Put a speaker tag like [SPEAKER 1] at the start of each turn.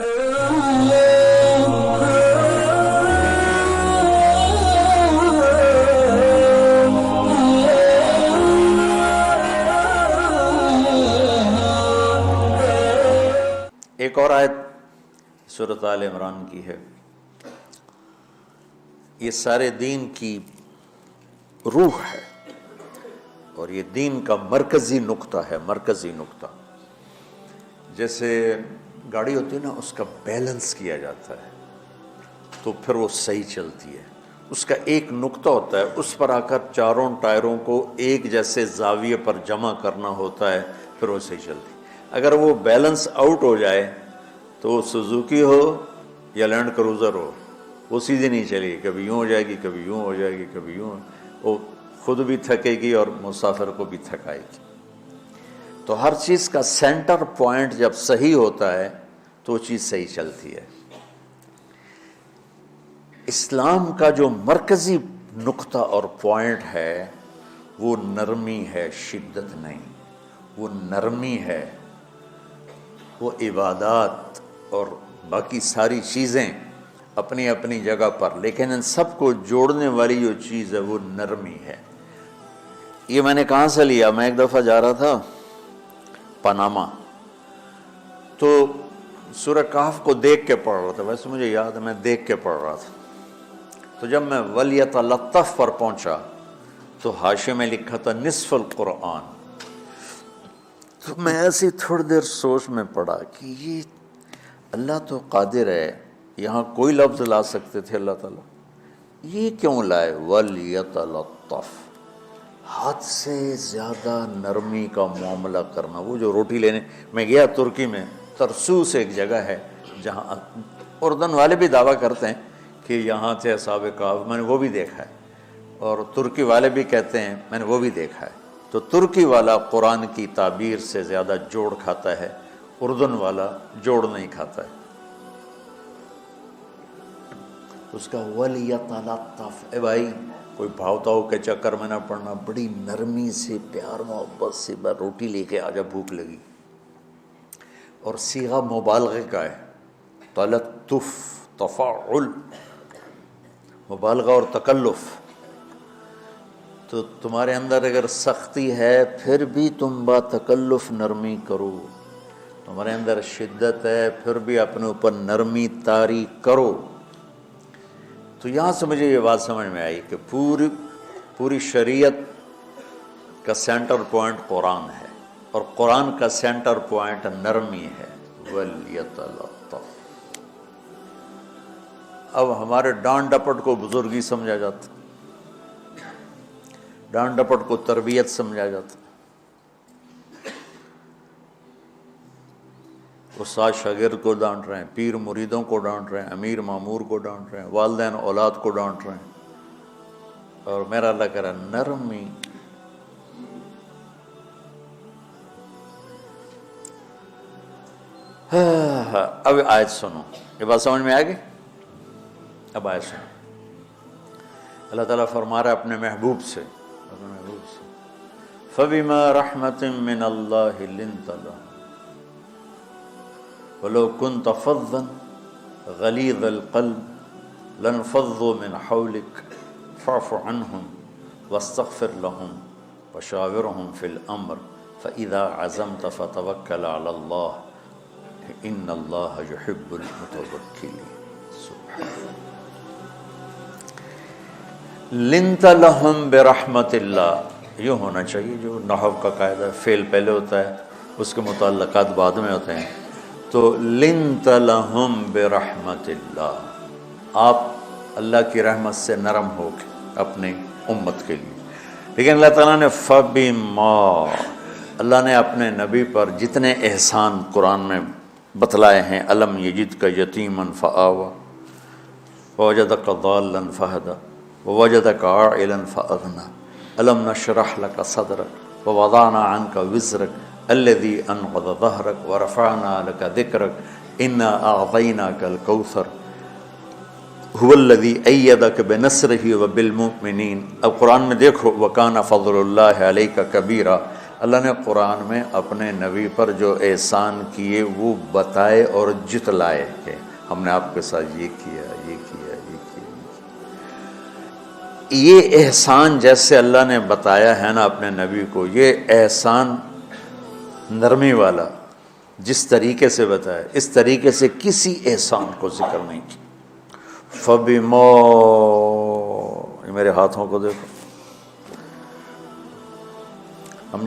[SPEAKER 1] ایک اور آیت سورۃ آل عمران کی ہے، یہ سارے دین کی روح ہے اور یہ دین کا مرکزی نقطہ ہے، مرکزی نقطہ۔ جیسے گاڑی ہوتی ہے نا، اس کا بیلنس کیا جاتا ہے تو پھر وہ صحیح چلتی ہے۔ اس کا ایک نقطہ ہوتا ہے، اس پر آ کر چاروں ٹائروں کو ایک جیسے زاویے پر جمع کرنا ہوتا ہے، پھر وہ صحیح چلتی ہے۔ اگر وہ بیلنس آؤٹ ہو جائے تو سوزوکی ہو یا لینڈ کروزر ہو، وہ سیدھی نہیں چلے گی، کبھی یوں ہو جائے گی، کبھی یوں ہو جائے گی، کبھی یوں، وہ خود بھی تھکے گی اور مسافر کو بھی تھکائے گی۔ تو ہر چیز کا سینٹر پوائنٹ جب صحیح ہوتا ہے تو وہ چیز صحیح چلتی ہے۔ اسلام کا جو مرکزی نقطہ اور پوائنٹ ہے وہ نرمی ہے، شدت نہیں، وہ نرمی ہے۔ وہ عبادات اور باقی ساری چیزیں اپنی اپنی جگہ پر، لیکن ان سب کو جوڑنے والی جو چیز ہے وہ نرمی ہے۔ یہ میں نے کہاں سے لیا؟ میں ایک دفعہ جا رہا تھا پاناما، تو سورہ کہف کو دیکھ کے پڑھ رہا تھا، ویسے مجھے یاد ہے میں دیکھ کے پڑھ رہا تھا۔ تو جب میں وَلْيَتَلَطَّفْ پر پہنچا تو حاشیے میں لکھا تھا نصف القرآن۔ تو میں ایسی تھوڑی دیر سوچ میں پڑا کہ یہ اللہ تو قادر ہے، یہاں کوئی لفظ لا سکتے تھے اللہ تعالیٰ، یہ کیوں لائے وَلْيَتَلَطَّفْ؟ حد سے زیادہ نرمی کا معاملہ کرنا۔ وہ جو روٹی لینے میں گیا ترکی میں، ترسوس ایک جگہ ہے جہاں اردن والے بھی دعویٰ کرتے ہیں کہ یہاں تھے اصحاب کہف، میں نے وہ بھی دیکھا ہے، اور ترکی والے بھی کہتے ہیں میں نے وہ بھی دیکھا ہے۔ تو ترکی والا قرآن کی تعبیر سے زیادہ جوڑ کھاتا ہے، اردن والا جوڑ نہیں کھاتا ہے۔ اس کا وَلْيَتَلَطَّفْ، اے بھائی کوئی بھاؤتاؤ کے چکر میں نہ پڑنا، بڑی نرمی سے پیار محبت سے روٹی لے کے آجا، بھوک لگی۔ اور صیغہ مبالغے کا ہے، تلطف، تفاعل، مبالغہ اور تکلف۔ تو تمہارے اندر اگر سختی ہے پھر بھی تم با تکلف نرمی کرو، تمہارے اندر شدت ہے پھر بھی اپنے اوپر نرمی طاری کرو۔ تو یہاں سے مجھے یہ بات سمجھ میں آئی کہ پوری شریعت کا سینٹر پوائنٹ قرآن ہے، اور قرآن کا سینٹر پوائنٹ نرمی ہے، وَلْيَتَلَطَّفْ۔ اب ہمارے ڈانٹ ڈپٹ کو بزرگی سمجھا جاتا، ڈانٹ ڈپٹ کو تربیت سمجھا جاتا، استاد شاگرد کو ڈانٹ رہے ہیں، پیر مریدوں کو ڈانٹ رہے ہیں، امیر مامور کو ڈانٹ رہے ہیں، والدین اولاد کو ڈانٹ رہے ہیں، اور میرا اللہ کہہ رہا ہے نرمی۔ اب آیت سنو، یہ بات سمجھ میں آ گئی؟ اب آیت سنو، اللہ تعالیٰ فرما رہا ہے اپنے محبوب سے، فَبِمَا رَحْمَةٍ مِّنَ اللَّهِ لِنْتَ لَهُمْ وَلَوْ كُنْتَ فَظًّا غَلِيظَ الْقَلْبِ لَانفَضُّوا مِنْ حَوْلِكَ فَاعْفُ عَنْهُمْ وَاسْتَغْفِرْ لَهُمْ وَشَاوِرْهُمْ فِي الْأَمْرِ فَإِذَا عَزَمْتَ فَتَوَكَّلْ عَلَى اللَّهِ إِنَّ اللَّهَ يُحِبُّ الْمُتَوَكِّلِينَ۔ لنت لہم برحمت اللہ، یہ ہونا چاہیے جو نحو کا قاعدہ، فعل پہلے ہوتا ہے اس کے متعلقات بعد میں ہوتے ہیں۔ تو لنت لہم برحمت اللہ، آپ اللہ کی رحمت سے نرم ہو کے اپنے امت کے لیے۔ لیکن اللہ تعالیٰ نے فبما، اللہ نے اپنے نبی پر جتنے احسان قرآن میں بتلائے ہیں، الم یجد کا یتیما فآویٰ ووجدک ضالا فہدیٰ ووجدک عائلا فأغنیٰ الم نشرح لک صدرک ووضعنا عنک وزرک الذی انقض ظہرک ورفعنا لک ذکرک انا اعطیناک الکوثر هو الذی ایدک بنصرہ وبالمؤمنین۔ اب قرآن میں دیکھو، وکان فضل اللہ علیک کبیرا، اللہ نے قرآن میں اپنے نبی پر جو احسان کیے وہ بتائے اور جتلائے کہ ہم نے آپ کے ساتھ یہ کیا، یہ کیا، یہ کیا۔ یہ احسان جیسے اللہ نے بتایا ہے نا اپنے نبی کو، یہ احسان نرمی والا جس طریقے سے بتایا، اس طریقے سے کسی احسان کو ذکر نہیں کیا۔ فَبِمَا، میرے ہاتھوں کو دیکھو، ہم